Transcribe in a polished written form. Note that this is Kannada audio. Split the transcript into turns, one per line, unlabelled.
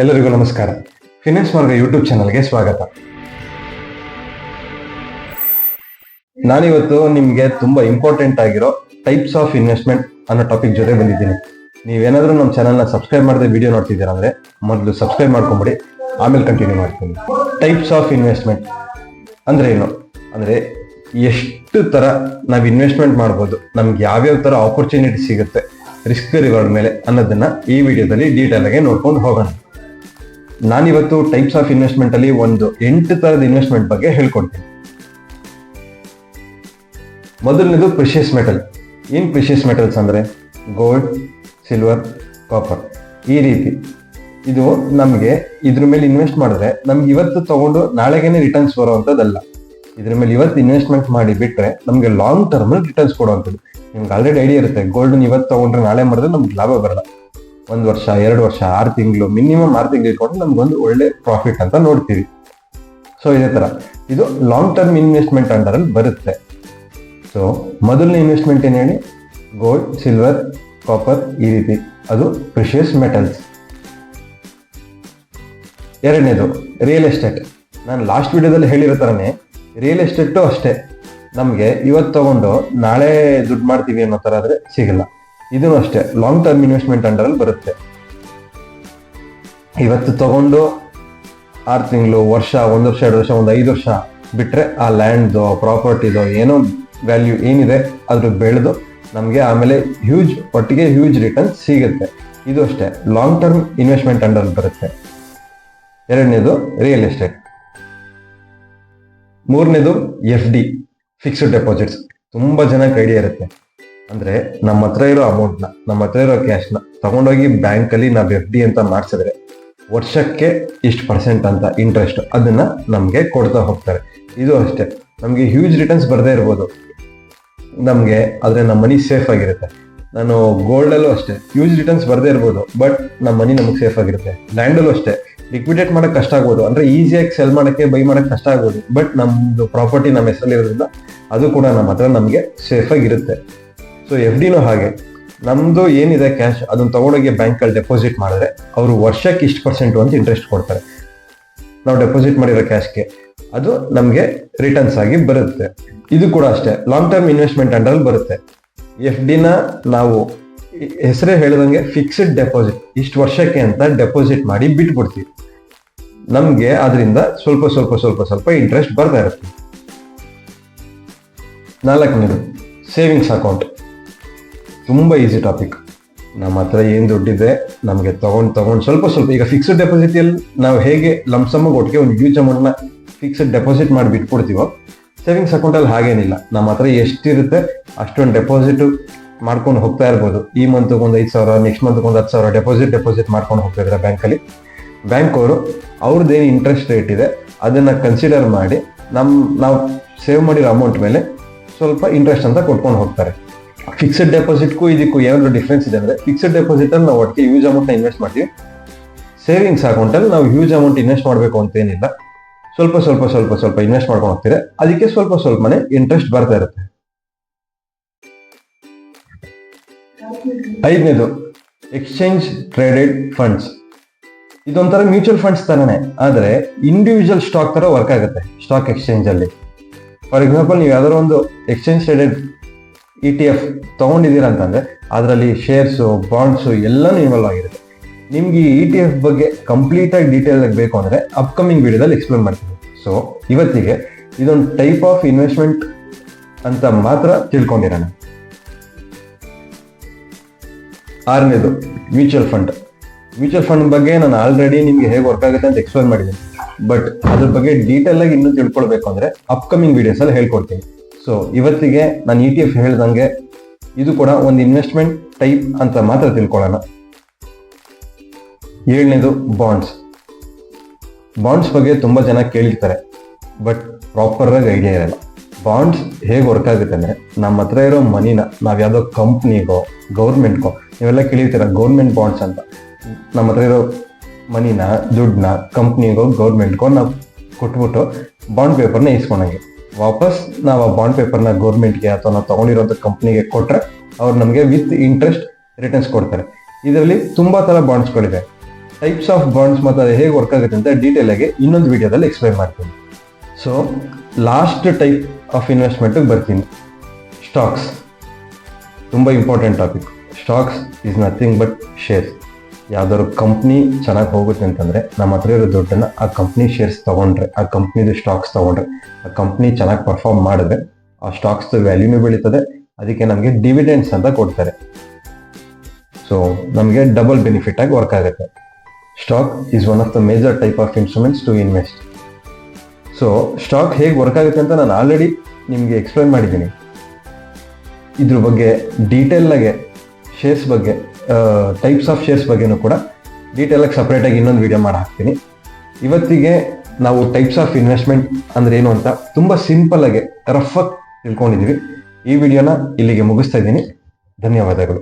ಎಲ್ಲರಿಗೂ ನಮಸ್ಕಾರ. ಫಿನಾನ್ಸ್ ಮಾರ್ಗ ಯೂಟ್ಯೂಬ್ ಚಾನಲ್ಗೆ ಸ್ವಾಗತ. ನಾನಿವತ್ತು ನಿಮಗೆ ತುಂಬಾ ಇಂಪಾರ್ಟೆಂಟ್ ಆಗಿರೋ ಟೈಪ್ಸ್ ಆಫ್ ಇನ್ವೆಸ್ಟ್ಮೆಂಟ್ ಅನ್ನೋ ಟಾಪಿಕ್ ಜೊತೆ ಬಂದಿದ್ದೀನಿ. ನೀವೇನಾದ್ರೂ ನಮ್ಮ ಚಾನಲ್ನ ಸಬ್ಸ್ಕ್ರೈಬ್ ಮಾಡದೆ ವಿಡಿಯೋ ನೋಡ್ತಿದ್ದೀರಾ ಅಂದ್ರೆ ಮೊದಲು ಸಬ್ಸ್ಕ್ರೈಬ್ ಮಾಡ್ಕೊಂಬಿಡಿ, ಆಮೇಲೆ ಕಂಟಿನ್ಯೂ ಮಾಡ್ತೀನಿ. ಟೈಪ್ಸ್ ಆಫ್ ಇನ್ವೆಸ್ಟ್ಮೆಂಟ್ ಅಂದ್ರೆ ಏನು ಅಂದ್ರೆ ಎಷ್ಟು ತರ ನಾವು ಇನ್ವೆಸ್ಟ್ಮೆಂಟ್ ಮಾಡ್ಬೋದು, ನಮ್ಗೆ ಯಾವ್ಯಾವ ತರ ಆಪರ್ಚುನಿಟಿ ಸಿಗುತ್ತೆ ರಿಸ್ಕ್ ರಿವಾರ್ಡ್ ಮೇಲೆ ಅನ್ನೋದನ್ನ ಈ ವಿಡಿಯೋದಲ್ಲಿ ಡೀಟೇಲ್ ಆಗಿ ನೋಡ್ಕೊಂಡು ಹೋಗೋಣ. ನಾನಿವತ್ತು ಟೈಪ್ಸ್ ಆಫ್ ಇನ್ವೆಸ್ಟ್ಮೆಂಟ್ ಅಲ್ಲಿ ಒಂದು 8 ತರದ ಇನ್ವೆಸ್ಟ್ಮೆಂಟ್ ಬಗ್ಗೆ ಹೇಳ್ಕೊಡ್ತೀನಿ. ಮೊದಲನೇದು ಪ್ರಿಷಿಯಸ್ ಮೆಟಲ್. ಏನ್ ಪ್ರಿಷಿಯಸ್ ಮೆಟಲ್ಸ್ ಅಂದ್ರೆ ಗೋಲ್ಡ್, ಸಿಲ್ವರ್, ಕಾಪರ್. ಈ ರೀತಿ ಇದು ನಮ್ಗೆ ಇದ್ರ ಮೇಲೆ ಇನ್ವೆಸ್ಟ್ ಮಾಡಿದ್ರೆ ನಮ್ಗೆ ಇವತ್ತು ತಗೊಂಡು ನಾಳೆಗೇನೆ ರಿಟರ್ನ್ಸ್ ಬರುವಂತದ್ದಲ್ಲ. ಇದ್ರ ಮೇಲೆ ಇವತ್ತು ಇನ್ವೆಸ್ಟ್ಮೆಂಟ್ ಮಾಡಿ ಬಿಟ್ರೆ ನಮ್ಗೆ ಲಾಂಗ್ ಟರ್ಮ್ ರಿಟರ್ನ್ಸ್ ಕೊಡುವಂಥದ್ದು. ನಿಮ್ಗೆ ಆಲ್ರೆಡಿ ಐಡಿಯಾ ಇರುತ್ತೆ, ಗೋಲ್ಡ್ ಇವತ್ತು ತಗೊಂಡ್ರೆ ನಾಳೆ ಮಾಡಿದ್ರೆ ನಮ್ಗೆ ಲಾಭ ಬರಲ್ಲ. 1 ವರ್ಷ 2 ವರ್ಷ 6 ತಿಂಗಳು ಮಿನಿಮಮ್ 6 ತಿಂಗಳು ಇಟ್ಕೊಂಡ್ರೆ ನಮ್ಗೊಂದು ಒಳ್ಳೆ ಪ್ರಾಫಿಟ್ ಅಂತ ನೋಡ್ತೀವಿ. ಸೊ ಇದೇ ತರ ಇದು ಲಾಂಗ್ ಟರ್ಮ್ ಇನ್ವೆಸ್ಟ್ಮೆಂಟ್ ಅಂಡರ್ ಅಲ್ಲಿ ಬರುತ್ತೆ. ಸೊ ಮೊದಲನೇ ಇನ್ವೆಸ್ಟ್ಮೆಂಟ್ ಏನ್ ಹೇಳಿ, ಗೋಲ್ಡ್, ಸಿಲ್ವರ್, ಕಾಪರ್, ಈ ರೀತಿ ಅದು ಪ್ರಿಷಿಯಸ್ ಮೆಟಲ್ಸ್. ಎರಡನೇದು ರಿಯಲ್ ಎಸ್ಟೇಟ್. ನಾನು ಲಾಸ್ಟ್ ವಿಡಿಯೋದಲ್ಲಿ ಹೇಳಿರೋ ತರನೇ ರಿಯಲ್ ಎಸ್ಟೇಟು ಅಷ್ಟೇ, ನಮಗೆ ಇವತ್ತು ತಗೊಂಡು ನಾಳೆ ದುಡ್ಡು ಮಾಡ್ತೀವಿ ಅನ್ನೋ ತರ ಆದ್ರೆ ಸಿಗಲ್ಲ. ಇದನ್ನು ಅಷ್ಟೇ ಲಾಂಗ್ ಟರ್ಮ್ ಇನ್ವೆಸ್ಟ್ಮೆಂಟ್ ಅಂಡರ್ ಅಲ್ಲಿ ಬರುತ್ತೆ. ಇವತ್ತು ತಗೊಂಡು 6 ತಿಂಗಳು, ವರ್ಷ, 1 ವರ್ಷ 2 ವರ್ಷ 5 ವರ್ಷ ಬಿಟ್ರೆ ಆ ಲ್ಯಾಂಡ್ದು ಪ್ರಾಪರ್ಟಿದು ಏನೋ ವ್ಯಾಲ್ಯೂ ಏನಿದೆ ಅದ್ರ ಬೆಳೆದು ನಮಗೆ ಆಮೇಲೆ ಒಟ್ಟಿಗೆ ಹ್ಯೂಜ್ ರಿಟರ್ನ್ ಸಿಗುತ್ತೆ. ಇದು ಅಷ್ಟೇ ಲಾಂಗ್ ಟರ್ಮ್ ಇನ್ವೆಸ್ಟ್ಮೆಂಟ್ ಅಂಡರ್ ಬರುತ್ತೆ. ಎರಡನೇದು ರಿಯಲ್ ಎಸ್ಟೇಟ್. ಮೂರನೇದು FD, ಫಿಕ್ಸ್ಡ್ ಡೆಪಾಸಿಟ್ಸ್. ತುಂಬಾ ಜನಕ್ಕೆ ಐಡಿಯಾ ಇರುತ್ತೆ, ಅಂದ್ರೆ ನಮ್ಮ ಹತ್ರ ಇರೋ ಅಮೌಂಟ್ನ, ನಮ್ಮ ಹತ್ರ ಇರೋ ಕ್ಯಾಶ್ನ ತಗೊಂಡೋಗಿ ಬ್ಯಾಂಕಲ್ಲಿ ನಾವು FD ಅಂತ ಮಾಡಿಸಿದ್ರೆ ವರ್ಷಕ್ಕೆ ಇಷ್ಟು % ಅಂತ ಇಂಟ್ರೆಸ್ಟ್ ಅದನ್ನ ನಮ್ಗೆ ಕೊಡ್ತಾ ಹೋಗ್ತಾರೆ. ಇದು ಅಷ್ಟೇ ನಮ್ಗೆ ಹ್ಯೂಜ್ ರಿಟರ್ನ್ಸ್ ಬರದೇ ಇರ್ಬೋದು ನಮ್ಗೆ, ಆದ್ರೆ ನಮ್ಮ ಮನಿ ಸೇಫ್ ಆಗಿರುತ್ತೆ. ನಾನು ಗೋಲ್ಡಲ್ಲೂ ಅಷ್ಟೇ ಹ್ಯೂಜ್ ರಿಟರ್ನ್ಸ್ ಬರದೇ ಇರ್ಬೋದು, ಬಟ್ ನಮ್ಮ ಮನಿ ನಮಗೆ ಸೇಫ್ ಆಗಿರುತ್ತೆ. ಲ್ಯಾಂಡಲ್ಲೂ ಅಷ್ಟೇ ಲಿಕ್ವಿಡೇಟ್ ಮಾಡಕ್ ಕಷ್ಟ ಆಗ್ಬೋದು, ಅಂದ್ರೆ ಈಸಿಯಾಗಿ ಸೆಲ್ ಮಾಡಕ್ಕೆ ಬೈ ಮಾಡಕ್ ಕಷ್ಟ ಆಗ್ಬೋದು, ಬಟ್ ನಮ್ದು ಪ್ರಾಪರ್ಟಿ ನಮ್ಮ ಹೆಸರಲ್ಲಿ ಇರೋದ್ರಿಂದ ಅದು ಕೂಡ ನಮ್ಮ ಹತ್ರ ನಮಗೆ ಸೇಫ್ ಆಗಿರುತ್ತೆ. ಸೊ FDನೂ ಹಾಗೆ, ನಮ್ದು ಏನಿದೆ ಕ್ಯಾಶ್ ಅದನ್ನ ತಗೊಂಡೋಗಿ ಬ್ಯಾಂಕಲ್ಲಿ ಡೆಪಾಸಿಟ್ ಮಾಡಿದ್ರೆ ಅವರು ವರ್ಷಕ್ಕೆ ಇಷ್ಟು % ಅಂತ ಇಂಟ್ರೆಸ್ಟ್ ಕೊಡ್ತಾರೆ. ನಾವು ಡೆಪಾಸಿಟ್ ಮಾಡಿರೋ ಕ್ಯಾಶ್ಗೆ ಅದು ನಮಗೆ ರಿಟರ್ನ್ಸ್ ಆಗಿ ಬರುತ್ತೆ. ಇದು ಕೂಡ ಅಷ್ಟೇ ಲಾಂಗ್ ಟರ್ಮ್ ಇನ್ವೆಸ್ಟ್ಮೆಂಟ್ ಅಂಡರ್ ಬರುತ್ತೆ. FDನ ನಾವು ಹೆಸರೇ ಹೇಳಿದಂಗೆ ಫಿಕ್ಸ್ಡ್ ಡೆಪಾಸಿಟ್, ಇಷ್ಟು ವರ್ಷಕ್ಕೆ ಅಂತ ಡೆಪಾಸಿಟ್ ಮಾಡಿ ಬಿಟ್ಬಿಡ್ತೀವಿ. ನಮ್ಗೆ ಅದರಿಂದ ಸ್ವಲ್ಪ ಇಂಟ್ರೆಸ್ಟ್ ಬರ್ತಾ ಇರುತ್ತೆ. 4ನೇದು ಸೇವಿಂಗ್ಸ್ ಅಕೌಂಟ್. ತುಂಬಾ ಈಸಿ ಟಾಪಿಕ್. ನಮ್ಮ ಹತ್ರ ಏನ್ ದುಡ್ಡಿದೆ ನಮ್ಗೆ ತಗೊಂಡ್ ಸ್ವಲ್ಪ ಈಗ ಫಿಕ್ಸ್ಡ್ ಡೆಪಾಸಿಟ್ ಅಲ್ಲಿ ನಾವು ಹೇಗೆ ಲಂಸಮ್ ಒಟ್ಟಿಗೆ ಒಂದು ಹ್ಯೂಜ್ ಅಮೌಂಟ್ ನ ಫಿಕ್ಸ್ಡ್ ಡೆಪಾಸಿಟ್ ಮಾಡಿ ಬಿಟ್ಬಿಡ್ತೀವೋ, ಸೇವಿಂಗ್ಸ್ ಅಕೌಂಟ್ ಅಲ್ಲಿ ಹಾಗೇನಿಲ್ಲ. ನಮ್ಮ ಹತ್ರ ಎಷ್ಟಿರುತ್ತೆ ಅಷ್ಟೊಂದು ಡೆಪಾಸಿಟ್ ಮಾಡ್ಕೊಂಡು ಹೋಗ್ತಾ ಇರ್ಬೋದು. ಈ ಮಂತ್ ಒಂದು 5,000, ನೆಕ್ಸ್ಟ್ ಮಂತ್ ಒಂದು 10,000 ಡೆಪಾಸಿಟ್ ಮಾಡ್ಕೊಂಡು ಹೋಗ್ತಾ ಇದ್ರೆ ಬ್ಯಾಂಕಲ್ಲಿ, ಬ್ಯಾಂಕ್ ಅವರು ಅವ್ರದ್ದೇನು ಇಂಟ್ರೆಸ್ಟ್ ರೇಟ್ ಇದೆ ಅದನ್ನ ಕನ್ಸಿಡರ್ ಮಾಡಿ ನಾವು ಸೇವ್ ಮಾಡಿರೋ ಅಮೌಂಟ್ ಮೇಲೆ ಸ್ವಲ್ಪ ಇಂಟ್ರೆಸ್ಟ್ ಅಂತ ಕೊಟ್ಕೊಂಡು ಹೋಗ್ತಾರೆ. ಫಿಕ್ಸ್ಡ್ ಡೆಪಾಸಿಟ್ಗೂ ಇದಕ್ಕೂ ಏನಾದ್ರು ಡಿಫ್ರೆನ್ಸ್ ಇದೆ ಅಂದ್ರೆ, ಫಿಕ್ಸ್ಡ್ ಡೆಪಾಸಿಟ್ ಅಲ್ಲಿ ನಾವು ಒಟ್ಟಿಗೆ ಹ್ಯೂಜ್ ಅಮೌಂಟ್ ನ ಇನ್ವೆಸ್ಟ್ ಮಾಡ್ತೀವಿ. ಸೇವಿಂಗ್ಸ್ ಅಕೌಂಟ್ ಅಲ್ಲಿ ನಾವು ಹ್ಯೂಜ್ ಅಮೌಂಟ್ ಇನ್ವೆಸ್ಟ್ ಮಾಡಬೇಕು ಅಂತ ಏನಿಲ್ಲ, ಸ್ವಲ್ಪ ಇನ್ವೆಸ್ಟ್ ಮಾಡ್ಕೊಂಡು ಹೋಗ್ತೀರಾ, ಅದಕ್ಕೆ ಸ್ವಲ್ಪನೇ ಇಂಟ್ರೆಸ್ಟ್ ಬರ್ತಾ ಇರುತ್ತೆ. 5ನೇದು ಎಕ್ಸ್ಚೇಂಜ್ ಟ್ರೇಡೆಡ್ ಫಂಡ್ಸ್. ಇದೊಂಥರ ಮ್ಯೂಚುವಲ್ ಫಂಡ್ಸ್ ತರನೇ, ಆದ್ರೆ ಇಂಡಿವಿಜುವಲ್ ಸ್ಟಾಕ್ ತರ ವರ್ಕ್ ಆಗುತ್ತೆ ಸ್ಟಾಕ್ ಎಕ್ಸ್ಚೇಂಜ್ ಅಲ್ಲಿ. ಫಾರ್ ಎಕ್ಸಾಂಪಲ್, ನೀವು ಯಾವ್ದಾದ್ರು ಒಂದು ಎಕ್ಸ್ಚೇಂಜ್ ಟ್ರೇಡೆಡ್ ETF ತಗೊಂಡಿದ್ದೀರಾ ಅಂತಂದ್ರೆ ಅದರಲ್ಲಿ ಶೇರ್ಸು, ಬಾಂಡ್ಸು ಎಲ್ಲಾನು ಇನ್ವಾಲ್ವ್ ಆಗಿರುತ್ತೆ. ನಿಮ್ಗೆ ಈ ETF ಬಗ್ಗೆ ಕಂಪ್ಲೀಟ್ ಆಗಿ ಡೀಟೇಲ್ ಆಗಿ ಬೇಕು ಅಂದ್ರೆ ಅಪ್ಕಮಿಂಗ್ ವಿಡಿಯೋದಲ್ಲಿ ಎಕ್ಸ್ಪ್ಲೇನ್ ಮಾಡ್ತೀನಿ. ಸೊ ಇವತ್ತಿಗೆ ಇದೊಂದು ಟೈಪ್ ಆಫ್ ಇನ್ವೆಸ್ಟ್ಮೆಂಟ್ ಅಂತ ಮಾತ್ರ ತಿಳ್ಕೊಂಡಿರೋಣ. 6ನೇದು ಮ್ಯೂಚುವಲ್ ಫಂಡ್. ಮ್ಯೂಚುವಲ್ ಫಂಡ್ ಬಗ್ಗೆ ನಾನು ಆಲ್ರೆಡಿ ನಿಮ್ಗೆ ಹೇಗೆ ವರ್ಕ್ ಆಗುತ್ತೆ ಅಂತ ಎಕ್ಸ್ಪ್ಲೇನ್ ಮಾಡಿದ್ದೀನಿ, ಬಟ್ ಅದ್ರ ಬಗ್ಗೆ ಡೀಟೇಲ್ ಆಗಿ ಇನ್ನೂ ತಿಳ್ಕೊಳ್ಬೇಕು ಅಂದ್ರೆ ಅಪ್ಕಮಿಂಗ್ ವಿಡಿಯೋಸ್ ಅಲ್ಲಿ ಹೇಳ್ಕೊಡ್ತೀನಿ. ಸೊ ಇವತ್ತಿಗೆ ನಾನು ETF ಹೇಳ್ದಂಗೆ ಇದು ಕೂಡ ಒಂದು ಇನ್ವೆಸ್ಟ್ಮೆಂಟ್ ಟೈಪ್ ಅಂತ ಮಾತ್ರ ತಿಳ್ಕೊಳ್ಳೋಣ. 7ನೇದು ಬಾಂಡ್ಸ್. ಬಾಂಡ್ಸ್ ಬಗ್ಗೆ ತುಂಬಾ ಜನ ಕೇಳಿರ್ತಾರೆ, ಬಟ್ ಪ್ರಾಪರ್ ಆಗಿ ಐಡಿಯಾ ಇರಲ್ಲ. ಬಾಂಡ್ಸ್ ಹೇಗೆ ವರ್ಕ್ ಆಗುತ್ತೆ ಅಂದ್ರೆ, ನಮ್ಮ ಹತ್ರ ಇರೋ ಮನಿನ ನಾವ್ ಯಾವ್ದೋ ಕಂಪ್ನಿಗೋ ಗೌರ್ಮೆಂಟ್ಗೋ, ನೀವೆಲ್ಲ ಕೇಳಿರ್ತೀರ ಗೌರ್ಮೆಂಟ್ ಬಾಂಡ್ಸ್ ಅಂತ. ನಮ್ಮ ಹತ್ರ ಇರೋ ಮನಿನ, ದುಡ್ಡನ್ನ ಕಂಪ್ನಿಗೋ ಗೌರ್ಮೆಂಟ್ಗೋ ನಾವು ಕೊಟ್ಬಿಟ್ಟು ಬಾಂಡ್ ಪೇಪರ್ನ ಇಸ್ಕೊಂಡಂಗೆ, ವಾಪಸ್ ನಾವು ಆ ಬಾಂಡ್ ಪೇಪರ್ನ ಗೌರ್ಮೆಂಟ್ಗೆ ಅಥವಾ ನಾವು ತಗೊಂಡಿರೋಂಥ ಕಂಪ್ನಿಗೆ ಕೊಟ್ರೆ ಅವ್ರು ನಮಗೆ ವಿತ್ ಇಂಟ್ರೆಸ್ಟ್ ರಿಟರ್ನ್ಸ್ ಕೊಡ್ತಾರೆ. ಇದರಲ್ಲಿ ತುಂಬಾ ತರ ಬಾಂಡ್ಸ್ಗಳಿದೆ. ಟೈಪ್ಸ್ ಆಫ್ ಬಾಂಡ್ಸ್ ಮತ್ತು ಅದು ಹೇಗೆ ವರ್ಕ್ ಆಗುತ್ತೆ ಅಂತ ಡೀಟೇಲ್ ಆಗಿ ಇನ್ನೊಂದು ವಿಡಿಯೋದಲ್ಲಿ ಎಕ್ಸ್ಪ್ಲೈನ್ ಮಾಡ್ತೀನಿ. ಸೊ ಲಾಸ್ಟ್ ಟೈಪ್ ಆಫ್ ಇನ್ವೆಸ್ಟ್ಮೆಂಟಿಗೆ ಬರ್ತೀನಿ, ಸ್ಟಾಕ್ಸ್. ತುಂಬ important topic. Stocks is nothing but shares. ಯಾವ್ದಾದ್ರು ಕಂಪ್ನಿ ಚೆನ್ನಾಗಿ ಹೋಗುತ್ತೆ ಅಂತಂದರೆ ನಮ್ಮ ಹತ್ರ ಇರೋ ದುಡ್ಡನ್ನು ಆ ಕಂಪ್ನಿ ಶೇರ್ಸ್ ತೊಗೊಂಡ್ರೆ, ಆ ಕಂಪ್ನಿದು ಸ್ಟಾಕ್ಸ್ ತೊಗೊಂಡ್ರೆ, ಆ ಕಂಪ್ನಿ ಚೆನ್ನಾಗಿ ಪರ್ಫಾರ್ಮ್ ಮಾಡಿದ್ರೆ ಆ ಸ್ಟಾಕ್ಸ್ದು ವ್ಯಾಲ್ಯೂನೂ ಬೆಳೀತದೆ, ಅದಕ್ಕೆ ನಮಗೆ ಡಿವಿಡೆಂಡ್ಸ್ ಅಂತ ಕೊಡ್ತಾರೆ. ಸೊ ನಮಗೆ ಡಬಲ್ ಬೆನಿಫಿಟ್ ಆಗಿ ವರ್ಕ್ ಆಗುತ್ತೆ. Stock is one of the major type of instruments to invest. So stock ಹೇಗೆ ವರ್ಕ್ ಆಗುತ್ತೆ ಅಂತ ನಾನು ಆಲ್ರೆಡಿ ನಿಮಗೆ ಎಕ್ಸ್ಪ್ಲೈನ್ ಮಾಡಿದ್ದೀನಿ. ಇದ್ರ ಬಗ್ಗೆ ಡೀಟೇಲಾಗೆ ಶೇರ್ಸ್ ಬಗ್ಗೆ, ಟೈಪ್ಸ್ ಆಫ್ ಶೇರ್ಸ್ ಬಗ್ಗೆನೂ ಕೂಡ ಡೀಟೇಲಾಗಿ ಸಪ್ರೇಟಾಗಿ ಇನ್ನೊಂದು ವಿಡಿಯೋ ಮಾಡಿ ಹಾಕ್ತೀನಿ. ಇವತ್ತಿಗೆ ನಾವು ಟೈಪ್ಸ್ ಆಫ್ ಇನ್ವೆಸ್ಟ್ಮೆಂಟ್ ಅಂದ್ರೆ ಏನು ಅಂತ ತುಂಬ ಸಿಂಪಲ್ ಆಗಿ ರಫ್ ಆಗಿ ತಿಳ್ಕೊಂಡಿದ್ದೀವಿ. ಈ ವಿಡಿಯೋನ ಇಲ್ಲಿಗೆ ಮುಗಿಸ್ತಾ ಇದ್ದೀನಿ. ಧನ್ಯವಾದಗಳು.